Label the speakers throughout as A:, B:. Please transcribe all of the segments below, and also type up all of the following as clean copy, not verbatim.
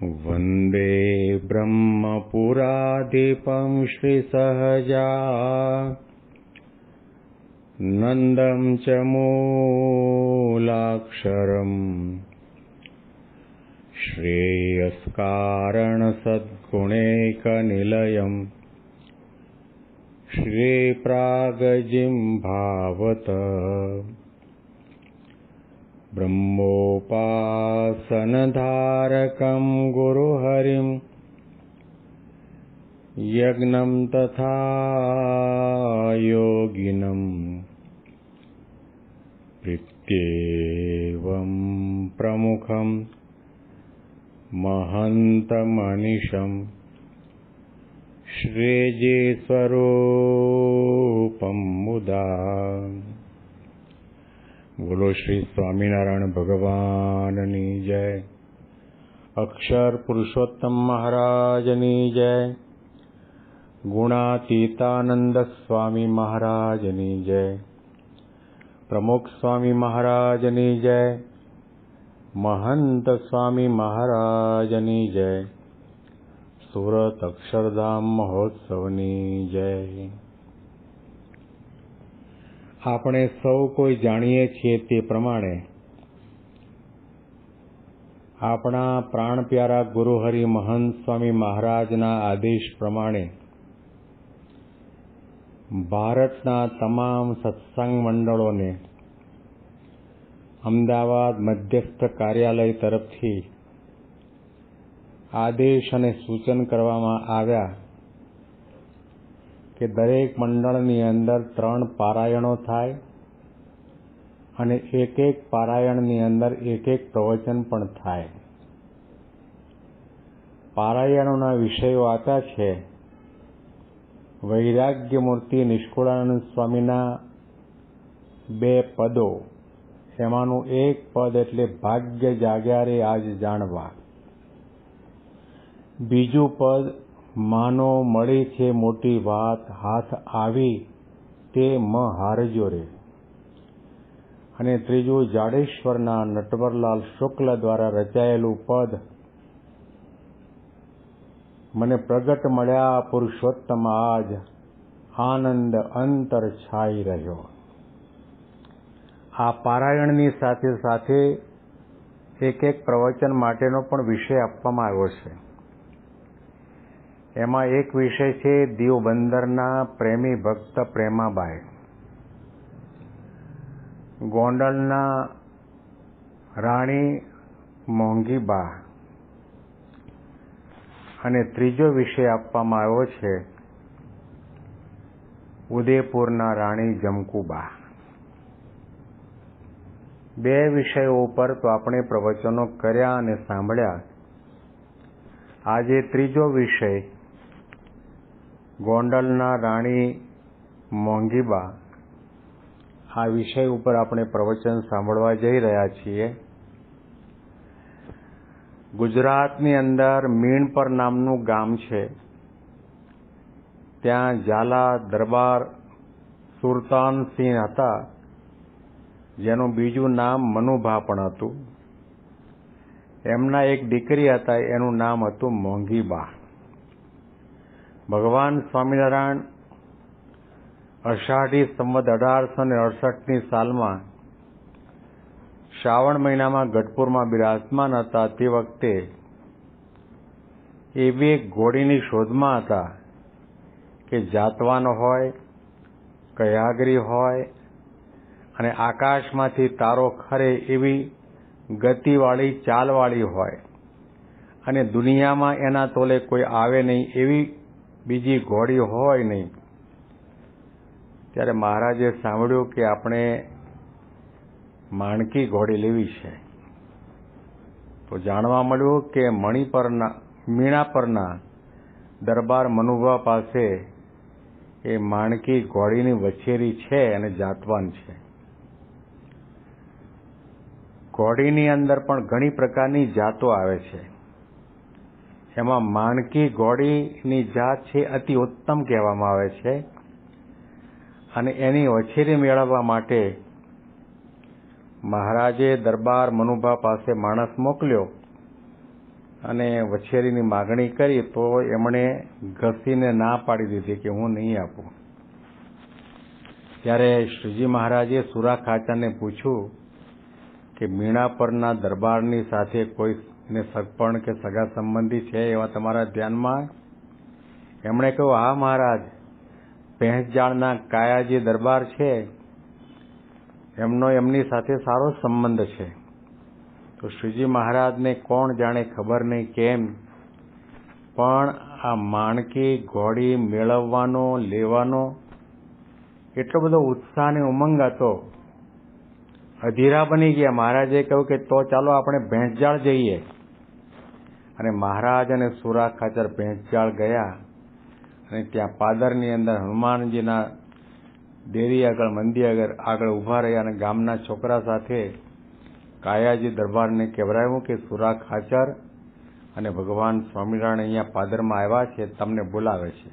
A: वन्दे ब्रह्मपुराधिपं श्रीसहजानन्दं च मूलाक्षरम् श्रेयस्कारणसद्गुणैकनिलयम् श्रीप्रागजिह्वावत ब्रह्मोपासनधारकं गुरुहरिं यज्ञं तथा योगिनं प्रीत्येवं प्रमुखं महन्तमनिशं श्रीजीस्वरूपं मुदा। बोलो श्री स्वामीनारायण भगवाननी जय। अक्षर पुरुषोत्तम महाराजनी जय। गुणातीतानंद स्वामी महाराजनी जय। प्रमुख स्वामी महाराजनी जय। महंत स्वामी महाराजनी जय। सूरत अक्षरधाम महोत्सवनी जय। આપણે સૌ કોઈ જાણીએ છીએ તે પ્રમાણે આપણા પ્રાણ પ્યારા ગુરુહરિ મહંત સ્વામી મહારાજના આદેશ પ્રમાણે ભારતના તમામ સત્સંગ મંડળોને અમદાવાદ મધ્યસ્થ કાર્યાલય તરફથી આદેશ અને સૂચન કરવામાં આવ્યા કે દરેક મંડળની અંદર 3 પારાયણો થાય અને એક પારાયણની અંદર એક પ્રવચન પણ થાય. પારાયણોના વિષયો આપ્યા છે વૈરાગ્ય મૂર્તિ નિષ્કુળાનંદ સ્વામીના 2 પદો, એમાંનું એક પદ એટલે ભાગ્ય જાગ્યા રે આજ જાણવા. બીજું પદ માનો મળી છે મોટી વાત હાથ આવી તે મ હારજો રે. અને ત્રીજું જાડેશ્વરના નટવરલાલ શુક્લ દ્વારા રચાયેલું પદ મને પ્રગટ મળ્યા પુરુષોત્તમ આજ આનંદ અંતર છાઈ રહ્યો. આ પારાયણની સાથે સાથે એક પ્રવચન માટેનો પણ વિષય આપવામાં આવ્યો છે. એમાં એક વિષય છે દીવ બંદરના પ્રેમી ભક્ત પ્રેમાબાઈ, ગોંડલના રાણી મોંઘીબા, અને ત્રીજો વિષય આપવામાં આવ્યો છે ઉદયપુરના રાણી જમકુબા. 2 વિષયો ઉપર તો આપણે પ્રવચનો કર્યા અને સાંભળ્યા. આજે ત્રીજો વિષય ગોંડલના રાણી મોંઘીબા, આ વિષય ઉપર આપણે પ્રવચન સાંભળવા જઈ રહ્યા છીએ. ગુજરાતની અંદર મીણપર નામનું ગામ છે. ત્યાં ઝાલા દરબાર સુરતાનસિંહ હતા, જેનું બીજું નામ મનુભા પણ હતું. એમના એક દીકરી હતા, એનું નામ હતું મોંઘીબા. ભગવાન સ્વામિનારાયણ અષાઢી સંવત 1868ની સાલમાં શ્રાવણ મહિનામાં ગઢપુરમાં બિરાજમાન હતા. તે વખતે એવી એક ઘોડીની શોધમાં હતા કે જાતવાન હોય, કયાગરી હોય અને આકાશમાંથી તારો ખરે એવી ગતિવાળી ચાલવાળી હોય અને દુનિયામાં એના તોલે કોઈ આવે નહીં એવી બીજી ઘોડી હોય નહીં. ત્યારે મહારાજે સાંભળ્યું કે આપણે માણકી ઘોડી લેવી છે. તો જાણવા મળ્યું કે મીણાપરના દરબાર મનુભા પાસે એ માણકી ઘોડીની વછેરી છે અને જાતવાન છે. ઘોડીની અંદર પણ ઘણી પ્રકારની જાતો આવે છે. એમાં માણકી ઘોડીની જાત છે અતિ ઉત્તમ કહેવામાં આવે છે. અને એની વછેરી મેળવવા માટે મહારાજે દરબાર મનુભા પાસે માણસ મોકલ્યો અને વછેરીની માગણી કરી તો એમણે ઘસીને ના પાડી દીધી કે હું નહીં આપું. ત્યારે શ્રીજી મહારાજે સુરા ખાચરને પૂછ્યું કે મીણાપરના દરબારની સાથે કોઈને સગપણ કે સગા સંબંધી છે એવા તમારા ધ્યાનમાં? એમણે કહ્યું, હા મહારાજ, ભેંસજાળના કાયાજી દરબાર છે, એમની સાથે સારો સંબંધ છે. તો શ્રીજી મહારાજને કોણ જાણે ખબર નહીં કેમ પણ આ માણકી ઘોડી મેળવવાનો લેવાનો એટલો બધો ઉત્સાહ અને ઉમંગ હતો. અધીરા બની ગયા. મહારાજે કહ્યું કે તો ચાલો આપણે ભેંસજાળ જઈએ. અને મહારાજ અને સુરા ખાચર ભેંસજાળ ગયા અને ત્યાં પાદરની અંદર હનુમાનજીના ડેરી આગળ મંદિર આગળ ઉભા રહ્યા અને ગામના છોકરા સાથે કાયાજી દરબારને કહેવરાયું કે સુરા ખાચર અને ભગવાન સ્વામિનારાયણ અહીંયા પાદરમાં આવ્યા છે, તમને બોલાવે છે.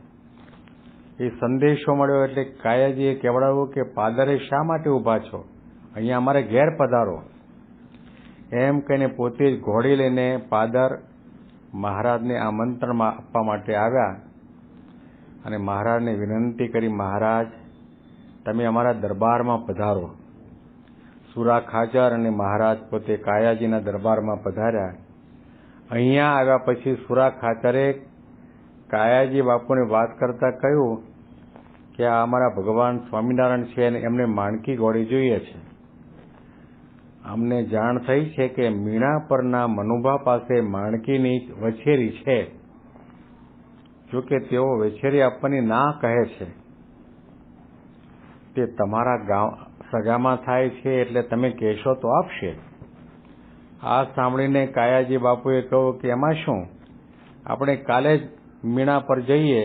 A: એ સંદેશો મળ્યો એટલે કાયાજીએ કહેવડાવ્યું કે પાદરે શા માટે ઊભા છો? અહીંયા અમારે ઘેર પધારો. એમ કહીને પોતે જ ઘોડી લઈને પાદર મહારાજને આમંત્રણ આપવા માટે આવ્યા અને મહારાજને વિનંતી કરી, મહારાજ તમે અમારા દરબારમાં પધારો. સુરા ખાચર અને મહારાજ પોતે કાયાજીના દરબારમાં પધાર્યા. અહીંયા આવ્યા પછી સુરા ખાચરે કાયાજી બાપુને વાત કરતા કહ્યું કે આ અમારા ભગવાન સ્વામિનારાયણ છે અને એમને માણકી ઘોડી જોઈએ છે. અમને જાણ થઈ છે કે મીણાપરના મનુભા પાસે માણકીની વછેરી છે, જોકે તેઓ વછેરી આપવાની ના કહે છે. તે તમારા સગામાં થાય છે એટલે તમે કહેશો તો આપશે. આ સાંભળીને કાયાજી બાપુએ કહ્યું કે એમાં શું, આપણે કાલે જ મીણા પર જઈએ.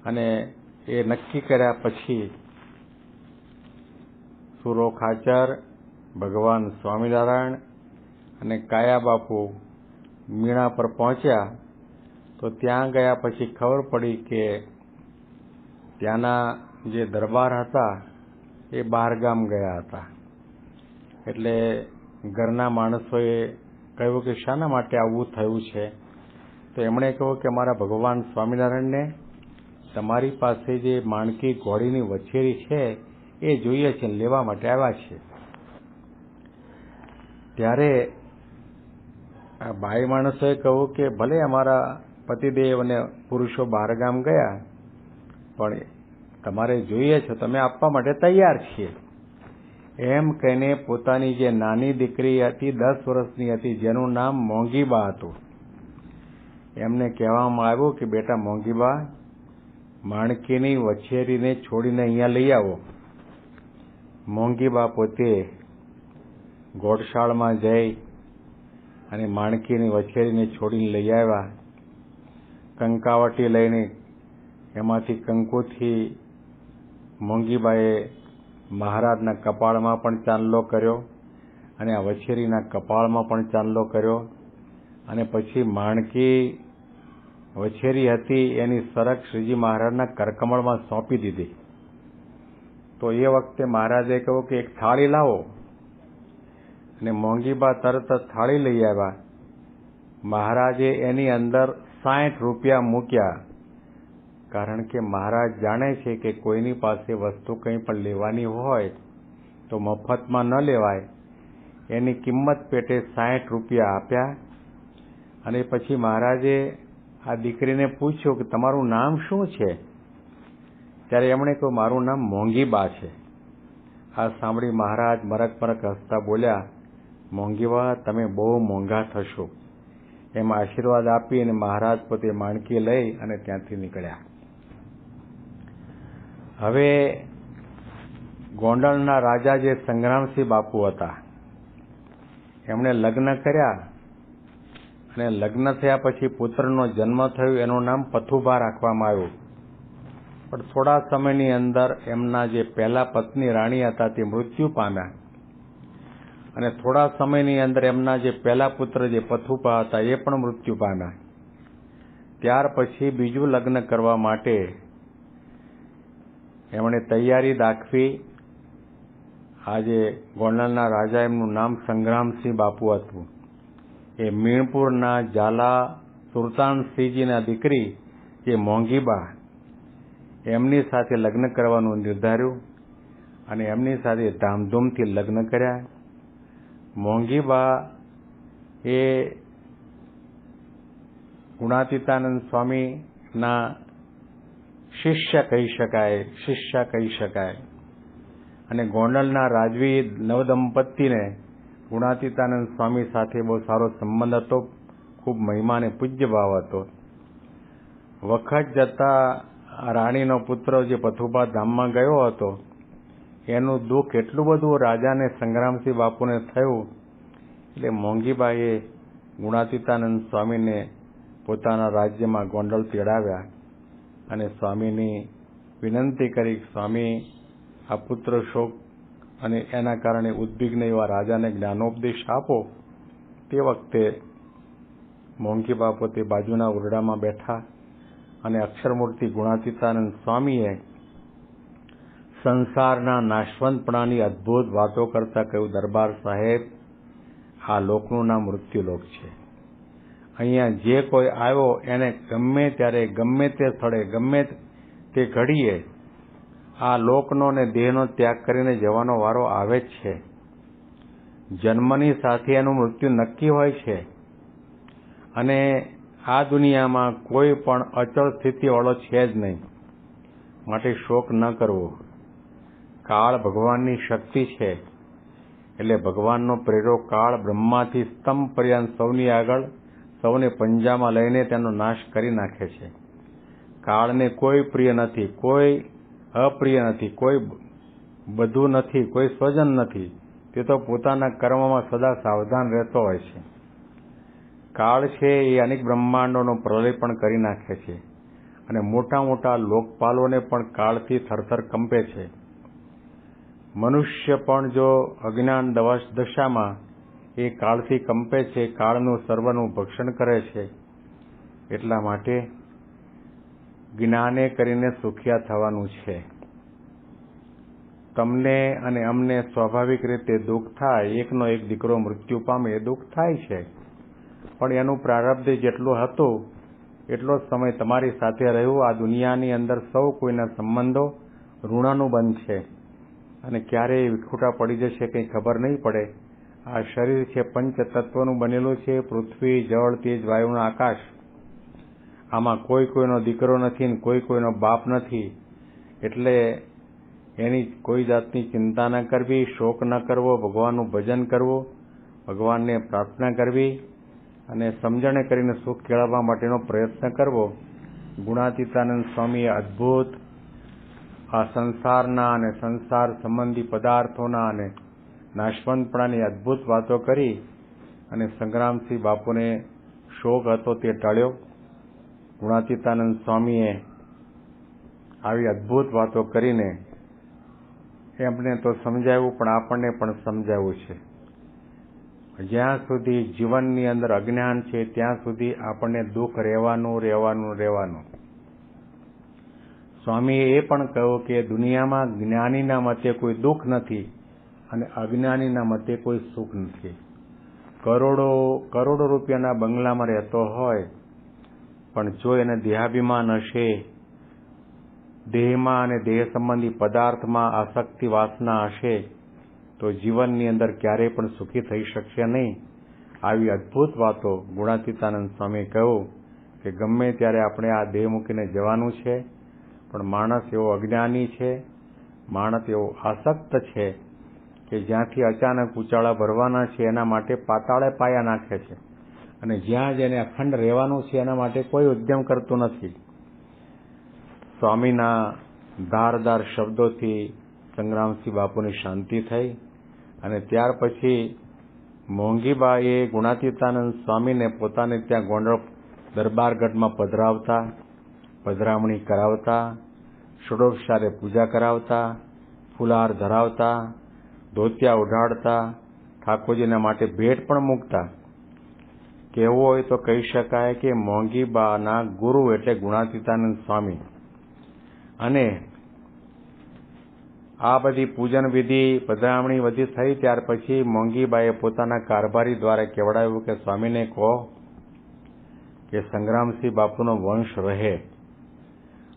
A: અને એ નક્કી કર્યા પછી સુરો ખાચર, ભગવાન સ્વામિનારાયણ અને કાયા બાપુ મીણા પર પહોંચ્યા. તો ત્યાં ગયા પછી ખબર પડી કે ત્યાંના જે દરબાર હતા એ બહારગામ ગયા હતા. એટલે ઘરના માણસોએ કહ્યું કે શાના માટે આવું થયું છે? તો એમણે કહ્યું કે મારા ભગવાન સ્વામિનારાયણને તમારી પાસે જે માણકી ઘોડીની વછેરી છે એ જોઈએ છે, લેવા માટે આવ્યા છે. ત્યારે આ બાઈ માણસોએ કહ્યું કે ભલે અમારા પતિદેવ અને પુરુષો બહારગામ ગયા, પણ તમારે જોઈએ છે, તમે આપવા માટે તૈયાર છીએ. એમ કહીને પોતાની જે નાની દીકરી હતી, 10 વર્ષની હતી, જેનું નામ મોંઘીબા હતું, એમને કહેવામાં આવ્યું કે બેટા મોંઘીબા, માણકીની વછેરીને છોડીને અહીંયા લઈ આવો. મોંઘીબા પોતે ગોળશાળમાં જઈ અને માણકીની વછેરીને છોડીને લઈ આવ્યા. કંકાવટી લઈને એમાંથી કંકુથી મોંઘીબાએ મહારાજના કપાળમાં પણ ચાંદલો કર્યો અને આ વછેરીના કપાળમાં પણ ચાંદલો કર્યો. અને પછી માણકી વછેરી હતી એની સરક શ્રીજી મહારાજના કરકમળમાં સોંપી દીધી. તો એ વખતે મહારાજે કહ્યું કે એક થાળી લાવો. અને મોંઘીબા તરત જ થાળી લઈ આવ્યા. મહારાજે એની અંદર 60 રૂપિયા મૂક્યા. કારણ કે મહારાજ જાણે છે કે કોઈની પાસે વસ્તુ કંઈ પણ લેવાની હોય તો મફતમાં ન લેવાય. એની કિંમત પેટે 60 રૂપિયા આપ્યા. અને પછી મહારાજે આ દીકરીને પૂછ્યું કે તમારું નામ શું છે? ત્યારે એમણે કહ્યું મારું નામ મોંઘીબા છે. આ સાંભળી મહારાજ મરક મરક હસતા બોલ્યા, મોંઘીબા તમે બહુ મોંઘા થશો. એમાં આશીર્વાદ આપી અને મહારાજ પોતે માણકી લઈ અને ત્યાંથી નીકળ્યા. હવે ગોંડલના રાજા જે સંગ્રામસિંહ બાપુ હતા, એમણે લગ્ન કર્યા અને લગ્ન થયા પછી પુત્રનો જન્મ થયો. એનું નામ પથુભા રાખવામાં આવ્યું. પણ થોડા સમયની અંદર એમના જે પહેલા પત્ની રાણી હતા તે મૃત્યુ પામ્યા. અને થોડા સમયની અંદર એમના જે પહેલા પુત્ર જે પથુભા હતા એ પણ મૃત્યુ પામ્યા. ત્યાર પછી બીજું લગ્ન કરવા માટે એમણે તૈયારી દાખવી. આજે ગોંડલના રાજા, એમનું નામ સંગ્રામસિંહ બાપુ હતું. એ મીણપુરના ઝાલા સુલતાનસિંહજીના દીકરી જે મોંઘીબા, એમની સાથે લગ્ન કરવાનું નિર્ધાર્યું અને એમની સાથે ધામધૂમથી લગ્ન કર્યા. મોંઘીબા એ ગુણાતીતાનંદ સ્વામીના શિષ્ય કહી શકાય. અને ગોંડલના રાજવી નવદંપતિને ગુણાતીતાનંદ સ્વામી સાથે બહુ સારો સંબંધ હતો, ખૂબ મહિમા અને પૂજ્ય ભાવ હતો. વખત જતા રાણીનો પુત્ર જે પથુબા ધામમાં ગયો હતો, એનું દુઃખ એટલું બધું રાજાને સંગ્રામસિંહ બાપુને થયું, એટલે મોંઘીબાઈએ ગુણાતીતાનંદ સ્વામીને પોતાના રાજ્યમાં ગોંડલ તેડાવ્યા અને સ્વામીની વિનંતી કરી, સ્વામી આ પુત્ર શોક અને એના કારણે ઉદ્વિગ્ન એવા રાજાને જ્ઞાનોપદેશ આપો. તે વખતે મોંઘીબા પોતે બાજુના ઓરડામાં બેઠા અને અક્ષરમૂર્તિ ગુણાતીતાનંદ સ્વામીએ સંસારના નાશવંતપણાની અદ્ભુત વાતો કરતા કહ્યું, દરબાર સાહેબ, આ લોકનું નામ મૃત્યુલોક છે. અહીંયા જે કોઈ આવ્યો એને ગમે ત્યારે, ગમે તે સ્થળે, ગમે તે ઘડીએ આ લોકનો અને દેહનો ત્યાગ કરીને જવાનો વારો આવે જ છે. જન્મની સાથે એનું મૃત્યુ નક્કી હોય છે અને આ દુનિયામાં કોઈ પણ અચળ સ્થિતિવાળો છે જ નહીં. માટે શોક ન કરવો. કાળ ભગવાનની શક્તિ છે, એટલે ભગવાનનો પ્રેરો કાળ બ્રહ્માથી સ્તંભ પર્યંત સૌની આગળ, સૌને પંજામાં લઈને તેનો નાશ કરી નાખે છે. કાળને કોઈ પ્રિય નથી, કોઈ અપ્રિય નથી, કોઈ બધું નથી, કોઈ સ્વજન નથી. તે તો પોતાના કર્મમાં સદા સાવધાન રહેતો હોય છે. કાળ છે એ અનેક બ્રહ્માંડોનો પ્રલય પણ કરી નાખે છે અને મોટા મોટા લોકપાલોને પણ કાળથી થરથર કંપે છે. મનુષ્ય પણ જો અજ્ઞાન દશામાં એ કાળથી કંપે છે, કાળનું સર્વનું ભક્ષણ કરે છે. એટલા માટે જ્ઞાને કરીને સુખિયા થવાનું છે. તમને અને અમને સ્વાભાવિક રીતે દુઃખ થાય, એકનો એક દીકરો મૃત્યુ પામે એ દુઃખ થાય છે, પણ એનું પ્રારબ્ધ જેટલું હતું એટલો સમય તમારી સાથે રહ્યું. આ દુનિયાની અંદર સૌ કોઈના સંબંધો ઋણાનુબંધ છે અને ક્યારેય વિખૂટા પડી જશે કંઈ ખબર નહીં પડે. આ શરીર છે પંચ તત્વનું બનેલું છે, પૃથ્વી, જળ, તેજ, વાયુ, આકાશ. આમાં કોઈ કોઈનો દીકરો નથી ને કોઈ કોઈનો બાપ નથી. એટલે એની કોઈ જાતની ચિંતા ન કરવી, શોક ન કરવો, ભગવાનનું ભજન કરવું, ભગવાનને પ્રાર્થના કરવી અને સમજણે કરીને સુખ કેળવવા માટેનો પ્રયત્ન કરવો. ગુણાતીતાનંદ સ્વામીએ અદ્ભુત આ સંસારના અને સંસાર સંબંધી પદાર્થોના અને નાશવંતપણાની અદ્ભુત વાતો કરી અને સંગ્રામસિંહ બાપુને શોક હતો તે ટાળ્યો. ગુણાતીતાનંદ સ્વામીએ આવી અદ્ભુત વાતો કરીને એમને તો સમજાવ્યું, પણ આપણને પણ સમજાવ્યું છે. જ્યાં સુધી જીવનની અંદર અજ્ઞાન છે ત્યાં સુધી આપણને દુઃખ રહેવાનું. સ્વામીએ એ પણ કહ્યું કે દુનિયામાં જ્ઞાનીના મતે કોઈ દુઃખ નથી અને અજ્ઞાનીના મતે કોઈ સુખ નથી. કરોડો રૂપિયાના બંગલામાં રહેતો હોય, પણ જો એને દેહાભિમાન હશે, દેહમાં અને દેહ સંબંધી પદાર્થમાં આસક્તિ વાસના હશે, તો જીવનની અંદર ક્યારેય પણ સુખી થઈ શકશે નહીં. આવી અદ્ભુત વાતો ગુણાતીતાનંદ સ્વામીએ કહ્યું કે ગમે ત્યારે આપણે આ દેહ મૂકીને જવાનું છે, પણ માણસ એવો અજ્ઞાની છે, માણસ એવો આસક્ત છે કે જ્યાંથી અચાનક ઉચાળા ભરવાના છે એના માટે પાતાળે પાયા નાખે છે અને જ્યાં જેને અખંડ રહેવાનું છે એના માટે કોઈ ઉદ્યમ કરતું નથી. સ્વામીના ધારદાર શબ્દોથી સંગ્રામસિંહ બાપુની શાંતિ થઈ અને ત્યાર પછી મોંઘીબાએ ગુણાતીતાનંદ સ્વામીને પોતાને ત્યાં ગોંડલ દરબારગઢમાં પધરામણી કરાવતા, ષોડશારે પૂજા કરાવતા, ફુલહાર ધરાવતા, ધોતિયા ઉઢાડતા, ઠાકોરજીના માટે ભેટ પણ મૂકતા. કહેવું હોય તો કહી શકાય કે મોંઘીબાના ગુરુ એટલે ગુણાતીતાનંદ સ્વામી. અને આ બધી પૂજન વિધિ પધરામણી બધી થઈ ત્યાર પછી મોંઘીબાએ પોતાના કારભારી દ્વારા કહેવડાવ્યું કે સ્વામીને કહો કે સંગ્રામસિંહ બાપુનો વંશ રહે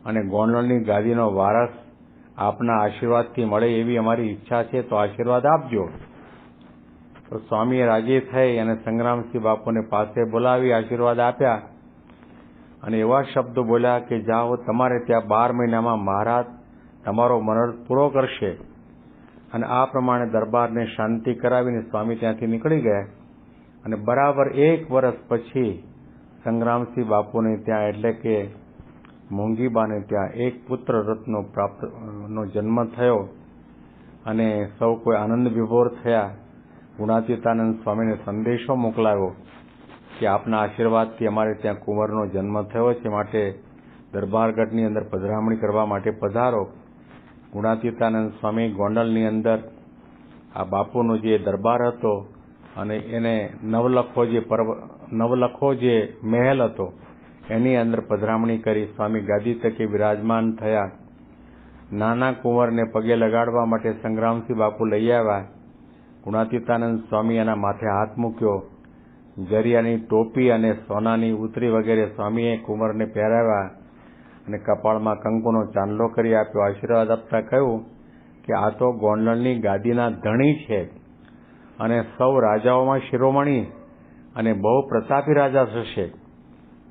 A: અને ગોંડલની ગાદીનો વારસ આપના આશીર્વાદથી મળે એવી અમારી ઈચ્છા છે, તો આશીર્વાદ આપજો. તો સ્વામીએ રાજી થઈ અને સંગ્રામસિંહ બાપુને પાસે બોલાવી આશીર્વાદ આપ્યા અને એવા શબ્દો બોલ્યા કે જાઓ, તમારે ત્યાં 12 મહિનામાં મહારાજ તમારો મનોરથ પૂરો કરશે. અને આ પ્રમાણે દરબારને શાંતિ કરાવીને સ્વામી ત્યાંથી નીકળી ગયા. અને બરાબર 1 વર્ષ પછી સંગ્રામસિંહ બાપુને ત્યાં એટલે કે મોંઘીબાને ત્યાં એક પુત્ર રત્નનો જન્મ થયો અને સૌ કોઈ આનંદ વિભોર થયા. ગુણાતીતાનંદ સ્વામીને સંદેશો મોકલાવ્યો કે આપના આશીર્વાદથી અમારે ત્યાં કુંવરનો જન્મ થયો છે, માટે દરબારગઢની અંદર પધરામણી કરવા માટે પધારો. ગુણાતીતાનંદ સ્વામી ગોંડલની અંદર આ બાપુનો જે દરબાર હતો અને એને નવલખો જે મહેલ હતો એની અંદર પધરામણી કરી સ્વામી ગાદી તકે વિરાજમાન થયા. નાના કુંવરને પગે લગાડવા માટે સંગ્રામસિંહ બાપુ લઈ આવ્યા. ગુણાતીતાનંદ સ્વામી એના માથે હાથ મૂક્યો. જરિયાની ટોપી અને સોનાની ઉતરી વગેરે સ્વામીએ કુંવરને પહેરાવ્યા અને કપાળમાં કંકુનો ચાંદલો કરી આપ્યો. આશીર્વાદ આપતા કહ્યું કે આ તો ગોંડલની ગાદીના ધણી છે અને સૌ રાજાઓમાં શિરોમણી અને બહુ પ્રતાપી રાજા થશે.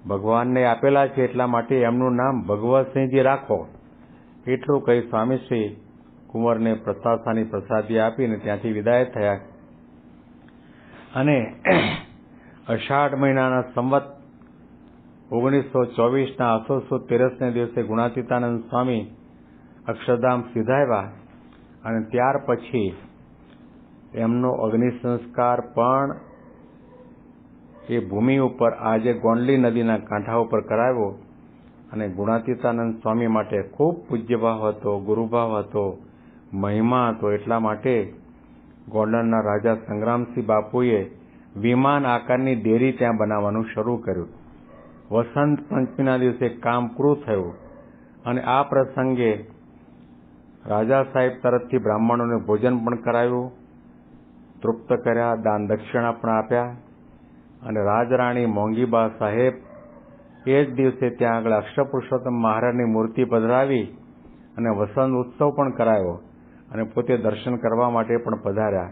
A: ભગવાનને આપેલા છે એટલા માટે એમનું નામ ભગવતસિંહજી રાખો. એટલું કહી સ્વામીશ્રી કુંવરને પ્રસાસાની પ્રસાદી આપીને ત્યાંથી વિદાય થયા. અને અષાઢ મહિનાના સંવત 1924ના આસો સુદ 13ને દિવસે ગુણાતીતાનંદ સ્વામી અક્ષરધામ સિધાવ્યા અને ત્યાર પછી એમનો અગ્નિ સંસ્કાર પણ એ ભૂમિ ઉપર આજે ગોંડલી નદીના કાંઠા ઉપર કરાવ્યો. અને ગુણાતીતાનંદ સ્વામી માટે ખૂબ પૂજ્યભાવ હતો, ગુરુભાવ હતો, મહિમા હતો. એટલા માટે ગોંડલના રાજા સંગ્રામસિંહ બાપુએ વિમાન આકારની દેરી ત્યાં બનાવવાનું શરૂ કર્યું. વસંત પંચમીના દિવસે કામ પૂરું થયું અને આ પ્રસંગે રાજા સાહેબ તરફથી બ્રાહ્મણોને ભોજન પણ કરાવ્યું, તૃપ્ત કર્યા, દાન દક્ષિણા પણ આપ્યા. અને રાજરાણી મોંઘીબા સાહેબ એ જ દિવસે ત્યાં આગળ અક્ષરપુરુષોત્તમ મહારાજની મૂર્તિ પધરાવી અને વસંત ઉત્સવ પણ કરાયો અને પોતે દર્શન કરવા માટે પણ પધાર્યા.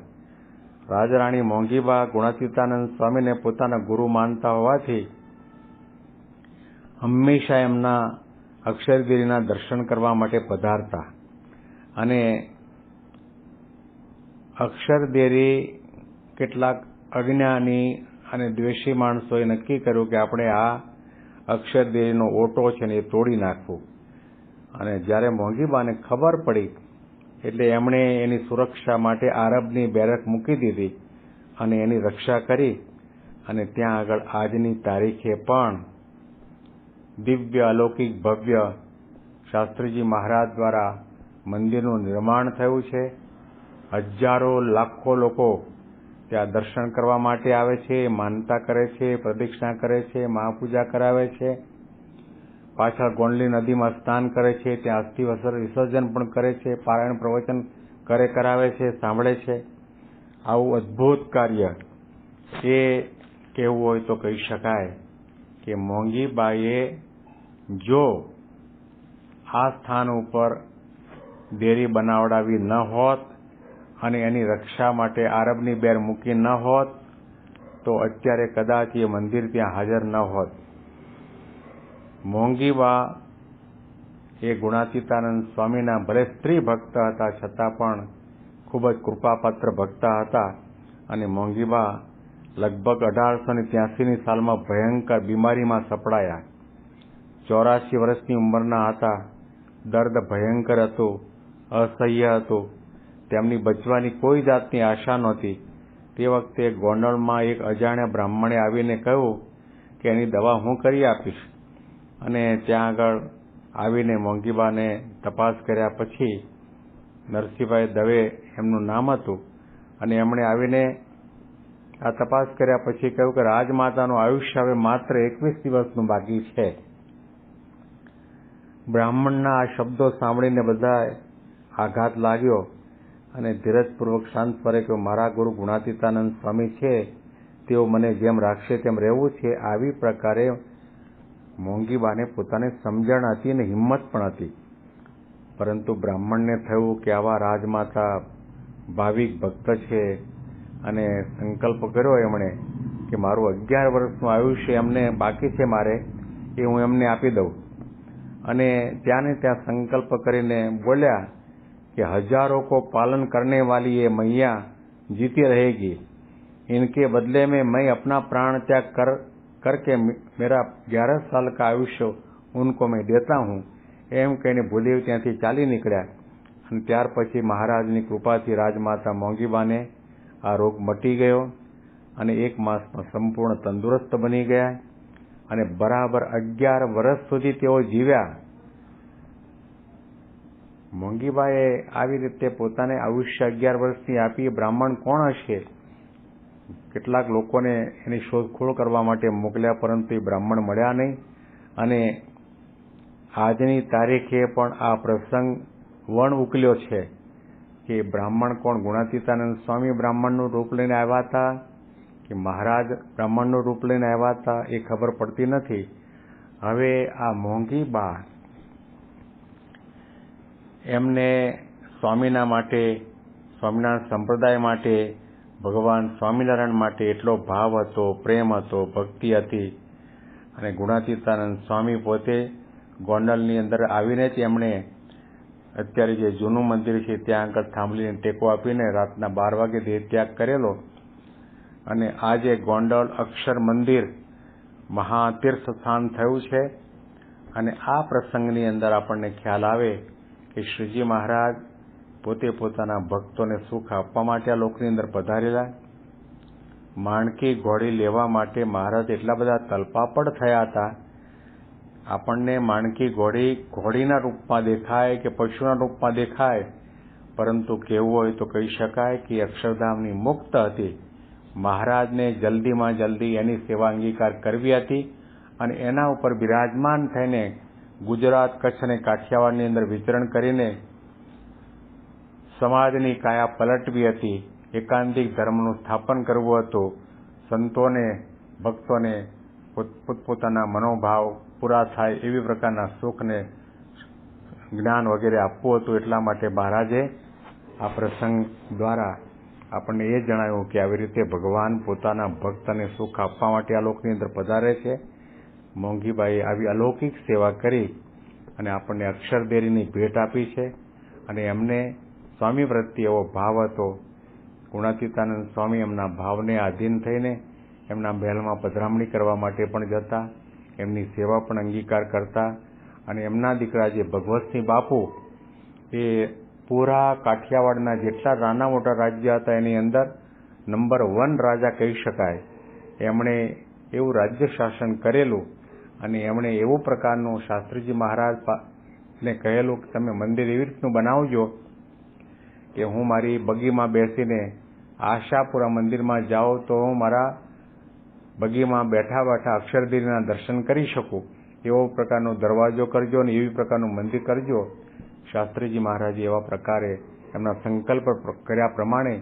A: રાજરાણી મોંઘીબા ગુણાતીતાનંદ સ્વામીને પોતાના ગુરુ માનતા હોવાથી હંમેશા એમના અક્ષરગીરીના દર્શન કરવા માટે પધારતા. અને અક્ષરદેરી કેટલાક અજ્ઞાની અને દ્વેષી માણસોએ નક્કી કર્યું કે આપણે આ અક્ષરદેરીનો ઓટો છે ને એ તોડી નાખવું. અને જ્યારે મોંઘીબાને ખબર પડી એટલે એમણે એની સુરક્ષા માટે આરબની બેરક મૂકી દીધી અને એની રક્ષા કરી. અને ત્યાં આગળ આજની તારીખે પણ દિવ્ય અલૌકિક ભવ્ય શાસ્ત્રીજી મહારાજ દ્વારા મંદિરનું નિર્માણ થયું છે. હજારો લાખો લોકો ત્યાં દર્શન કરવા માટે આવે છે, માનતા કરે છે, પ્રદક્ષિણા કરે છે, મહાપૂજા કરાવે છે. પાછળ ગોંડલી નદીમાં સ્નાન કરે છે, ત્યાં અસ્થિ વિસર્જન પણ કરે છે, પારાયણ પ્રવચન કરાવે છે, સાંભળે છે. આવું અદ્ભુત કાર્ય એ કહેવું હોય તો કહી શકાય કે મોંઘીબાઈએ જો આ સ્થાન ઉપર દેરી બનાવડાવી ન હોત અને એની રક્ષા માટે આરબની બેર મૂકી ન હોત તો અત્યારે કદાચ એ મંદિર ત્યાં હાજર ન હોત. મોંઘીબા એ ગુણાતીતાનંદ સ્વામીના ભલે સ્ત્રી ભક્ત હતા છતાં પણ ખૂબ જ કૃપાપાત્ર ભક્ત હતા. અને મોંઘીબા લગભગ 1883ની સાલમાં ભયંકર બીમારીમાં સપડાયા. 84 વર્ષની ઉંમરના હતા. દર્દ ભયંકર હતું, અસહ્ય હતું. તેમની બચવાની કોઈ જાતની આશા નહોતી. તે વખતે ગોંડલમાં એક અજાણ્યા બ્રાહ્મણે આવીને કહ્યું કે એની દવા હું કરી આપીશ. અને ત્યાં આગળ આવીને મોંઘીબાને તપાસ કર્યા પછી નરસિંહભાઈ દવે એમનું નામ હતું અને એમણે આવીને આ તપાસ કર્યા પછી કહ્યું કે રાજમાતાનું આયુષ્ય હવે માત્ર 21 દિવસનું બાકી છે. બ્રાહ્મણના આ શબ્દો સાંભળીને બધા આઘાત લાગ્યો અને ધીરજપૂર્વક શાંત સ્વરે કહ્યું, મારા ગુરુ ગુણાતીતાનંદ સ્વામી છે, તેઓ મને જેમ રાખશે તેમ રહેવું છે. આવી પ્રકારે મોંઘીબાને પોતાને સમજણ હતી અને હિંમત પણ હતી. પરંતુ બ્રાહ્મણને થયું કે આવા રાજમાતા ભાવિક ભક્ત છે અને સંકલ્પ કર્યો એમણે કે મારું 11 વર્ષનું આયુષ્ય એમને બાકી છે, મારે એ હું એમને આપી દઉં. અને ત્યાં ને ત્યાં સંકલ્પ કરીને બોલ્યા कि हजारों को पालन करने वाली ये मैया जीती रहेगी, इनके बदले में मैं अपना प्राण त्याग करके मेरा 11 साल का आयुष्य उनको मैं देता हूँ एम कहीने ભૂદેવ ત્યાંથી ચાલી નીકળ્યા. અને ત્યાર પછી મહારાજની કૃપાથી રાજમાતા મોંઘીબાને આ રોગ મટી ગયો અને 1 માસમાં સંપૂર્ણ તંદુરસ્ત બની ગયા અને બરાબર 11 વર્ષ સુધી તેઓ જીવ્યા. મોંઘીબાએ આવી રીતે પોતાને આયુષ્ય 11 વર્ષની આપી. બ્રાહ્મણ કોણ હશે? કેટલાક લોકોને એની શોધખોળ કરવા માટે મોકલ્યા, પરંતુ એ બ્રાહ્મણ મળ્યા નહીં. અને આજની તારીખે પણ આ પ્રસંગ વણ ઉકલ્યો છે કે બ્રાહ્મણ કોણ? ગુણાતીતાનંદ સ્વામી બ્રાહ્મણનું રૂપ લઈને આવ્યા હતા કે મહારાજ બ્રાહ્મણનું રૂપ લઈને આવ્યા હતા એ ખબર પડતી નથી. હવે આ મોંઘીબા એમને સ્વામીના માટે, સ્વામિનારાયણ સંપ્રદાય માટે, ભગવાન સ્વામિનારાયણ માટે એટલો ભાવ હતો, પ્રેમ હતો, ભક્તિ હતી. અને ગુણાતીતાનંદ સ્વામી પોતે ગોંડલની અંદર આવીને જ એમણે અત્યારે જે જૂનું મંદિર છે ત્યાં આગળ થાંભલીને ટેકો આપીને રાતના 12 વાગે દેહ ત્યાગ કરેલો. અને આજે ગોંડલ અક્ષર મંદિર મહાતીર્થ સ્થાન થયું છે. અને આ પ્રસંગની અંદર આપણને ખ્યાલ આવે કે શ્રીજી મહારાજ પોતે પોતાના ભક્તોને સુખ આપવા માટે આ લોકની અંદર પધારેલા. માણકી ઘોડી લેવા માટે મહારાજ એટલા બધા તલપાપડ થયા હતા. આપણને માણકી ઘોડી ઘોડીના રૂપમાં દેખાય કે પશુના રૂપમાં દેખાય, પરંતુ કહેવું હોય તો કહી શકાય કે અક્ષરધામની મુક્ત હતી. મહારાજને જલ્દીમાં જલ્દી એની સેવા અંગીકાર કરવી હતી અને એના ઉપર બિરાજમાન થઈને ગુજરાત, કચ્છ અને કાઠિયાવાડની અંદર વિચરણ કરીને સમાજની કાયા પલટવી હતી. એકાંતિક ધર્મનું સ્થાપન કરવું હતું. સંતોને, ભક્તોને પોતપોતાના મનોભાવ પૂરા થાય એવી પ્રકારના સુખને જ્ઞાન વગેરે આપવું હતું. એટલા માટે મહારાજે આ પ્રસંગ દ્વારા આપણને એ જણાવ્યું કે આવી રીતે ભગવાન પોતાના ભક્તને સુખ આપવા માટે આ લોકની અંદર પધારે છે. મોંઘીબાઈએ આવી અલૌકિક સેવા કરી અને આપણને અક્ષરદેરીની ભેટ આપી છે. અને એમને સ્વામી પ્રત્યે એવો ભાવ હતો. ગુણાતીતાનંદ સ્વામી એમના ભાવને આધીન થઈને એમના મહેલમાં પધરામણી કરવા માટે પણ જતા, એમની સેવા પણ અંગીકાર કરતા. અને એમના દીકરા જે ભગવતસિંહ બાપુ એ પૂરા કાઠિયાવાડના જેટલા નાના મોટા રાજ્ય હતા એની અંદર નંબર 1 રાજા કહી શકાય. એમણે એવું રાજ્ય શાસન કરેલું અને એમણે એવું પ્રકારનું શાસ્ત્રીજી મહારાજને કહેલું કે તમે મંદિર એવી રીતનું બનાવજો કે હું મારી બગીમાં બેસીને આશાપુરા મંદિરમાં જાઉં તો હું મારા બગીમાં બેઠા બેઠા અક્ષરદેરીના દર્શન કરી શકું. એવો પ્રકારનો દરવાજો કરજો અને એવી પ્રકારનું મંદિર કરજો. શાસ્ત્રીજી મહારાજે એવા પ્રકારે એમના સંકલ્પ કર્યા પ્રમાણે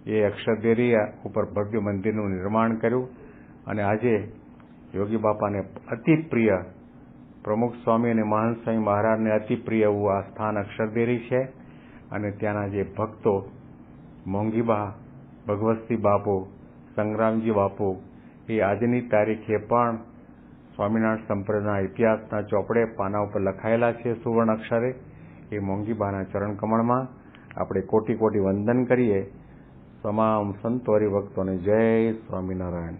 A: એ અક્ષરદેરી ઉપર ભવ્ય મંદિરનું નિર્માણ કર્યું. અને આજે યોગી બાપાને અતિ પ્રિય, પ્રમુખ સ્વામી અને મહંત સ્વામી મહારાજને અતિ પ્રિય એવું આ સ્થાન અક્ષરદેરી છે. અને ત્યાંના જે ભક્તો મોંઘીબા, ભગવતસિંહ બાપુ, સંગ્રામજી બાપુ એ આજની તારીખે પણ સ્વામિનારાયણ સંપ્રદાયના ઇતિહાસના ચોપડે પાના ઉપર લખાયેલા છે સુવર્ણ અક્ષરે. એ મોંઘીબાના ચરણ કમળમાં આપણે કોટી કોટી વંદન કરીએ. તમામ સંતો હરિભક્તોને જય સ્વામિનારાયણ.